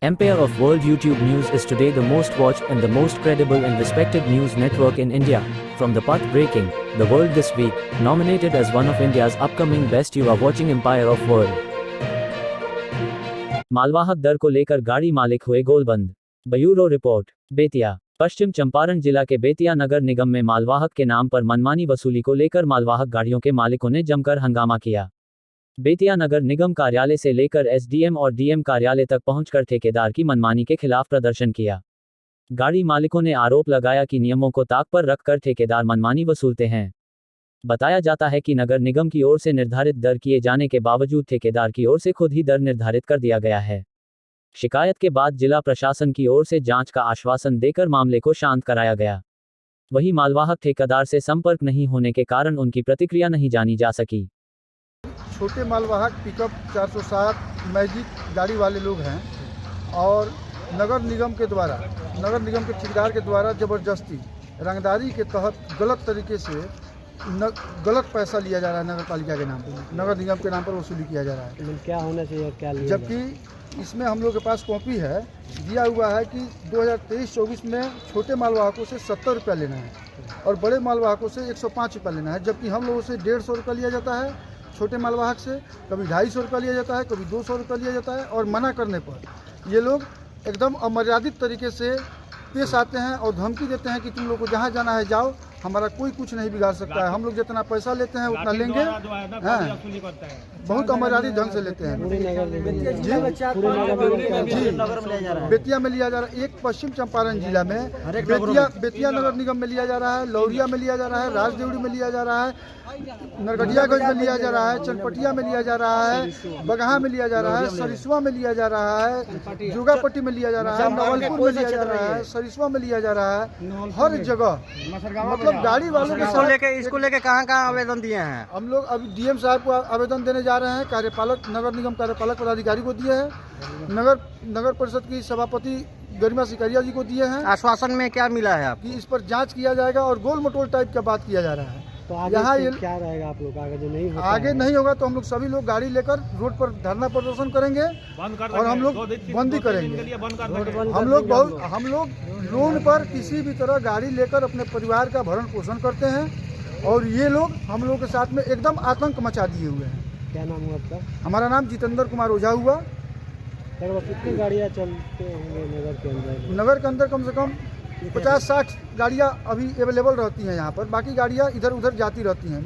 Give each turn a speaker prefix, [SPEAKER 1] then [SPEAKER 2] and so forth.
[SPEAKER 1] Empire of World YouTube News is today the most watched and the most credible and respected news network in India. From the path-breaking, The World This Week, nominated as one of India's upcoming best, you are watching Empire of World. मालवाहक दर को लेकर गाड़ी मालिक हुए गोलबंद। Bureau report. Bettiah. Paschim Champaran जिला के बेतिया नगर निगम में मालवाहक के नाम पर मनमानी वसूली को लेकर मालवाहक गाड़ियों के मालिकों ने जमकर हंगामा किया। बेतिया नगर निगम कार्यालय से लेकर एसडीएम और डीएम कार्यालय तक पहुंचकर ठेकेदार की मनमानी के खिलाफ प्रदर्शन किया। गाड़ी मालिकों ने आरोप लगाया कि नियमों को ताक पर रखकर ठेकेदार मनमानी वसूलते हैं। बताया जाता है कि नगर निगम की ओर से निर्धारित दर किए जाने के बावजूद ठेकेदार की ओर से खुद ही दर निर्धारित कर दिया गया है। शिकायत के बाद जिला प्रशासन की ओर से जांच का आश्वासन देकर मामले को शांत कराया गया। वहीं मालवाहक ठेकेदार से संपर्क नहीं होने के कारण उनकी प्रतिक्रिया नहीं जानी जा सकी।
[SPEAKER 2] छोटे मालवाहक पिकअप 407 मैजिक गाड़ी वाले लोग हैं और नगर निगम के ठेकेदार के द्वारा ज़बरदस्ती रंगदारी के तहत गलत तरीके से गलत पैसा लिया जा रहा है। नगर पालिका के नाम पर, नगर निगम के नाम पर वसूली किया जा रहा है।
[SPEAKER 3] क्या होना चाहिए, क्या लिया?
[SPEAKER 2] जबकि इसमें हम लोग के पास कॉपी है, दिया हुआ है कि 2023-24 में छोटे मालवाहकों से 70 रुपया लेना है और बड़े मालवाहकों से 105 रुपया लेना है। जबकि हम लोगों से 150 रुपया लिया जाता है छोटे मालवाहक से, कभी 250 रुपया लिया जाता है, कभी 200 रुपया लिया जाता है। और मना करने पर ये लोग एकदम अमर्यादित तरीके से पेश आते हैं और धमकी देते हैं कि तुम लोग को जहाँ जाना है जाओ, हमारा कोई कुछ नहीं बिगाड़ सकता है। हम लोग जितना पैसा लेते हैं उतना लेंगे। हाँ, बहुत अमर्यादित ढंग से लेते हैं। बेतिया में लिया जा रहा है, एक पश्चिम चंपारण जिला में बेतिया नगर निगम में लिया जा रहा है, लौरिया में लिया जा रहा है, राजदेवड़ी में लिया जा रहा है, नरगढ़ियागंज में लिया जा रहा है, चनपटिया में लिया जा रहा है, बगहा में लिया जा रहा है, सरिस्वा में लिया जा रहा है, जोगापट्टी में लिया जा रहा है, नवलपुर में लिया जा रहा है, सरिस्वा में लिया जा रहा है। हर जगह मतलब गाड़ी वालों के
[SPEAKER 3] इसको लेके कहाँ आवेदन दिए हैं?
[SPEAKER 2] हम लोग अभी डीएम साहब को आवेदन देने जा रहे हैं, कार्यपालक नगर निगम कार्यपालक पदाधिकारी को दिए हैं, नगर परिषद की सभापति गरिमा सिकरिया जी को दिए हैं।
[SPEAKER 3] आश्वासन में क्या मिला है
[SPEAKER 2] कि इस पर जांच किया जाएगा और गोल मटोल टाइप का बात किया जा रहा है।
[SPEAKER 3] तो यहाँ क्या रहेगा आप लोग आगे? जो नहीं होता
[SPEAKER 2] आगे नहीं होगा तो हम लोग सभी लोग गाड़ी लेकर रोड पर धरना प्रदर्शन करेंगे और हम लोग बंदी करेंगे। हम लोग लोन पर किसी भी तरह गाड़ी लेकर अपने परिवार का भरण पोषण करते हैं और ये लोग हम लोग के साथ में एकदम आतंक मचा दिए हुए हैं।
[SPEAKER 3] क्या नाम हुआ आपका?
[SPEAKER 2] हमारा नाम जितेंद्र कुमार ओझा हुआ।
[SPEAKER 3] कितनी गाड़ियाँ चलते होंगे नगर के अंदर?
[SPEAKER 2] नगर के अंदर कम से कम 50-60 गाड़ियाँ अभी अवेलेबल रहती हैं यहाँ पर, बाकी गाड़ियाँ इधर उधर जाती रहती हैं।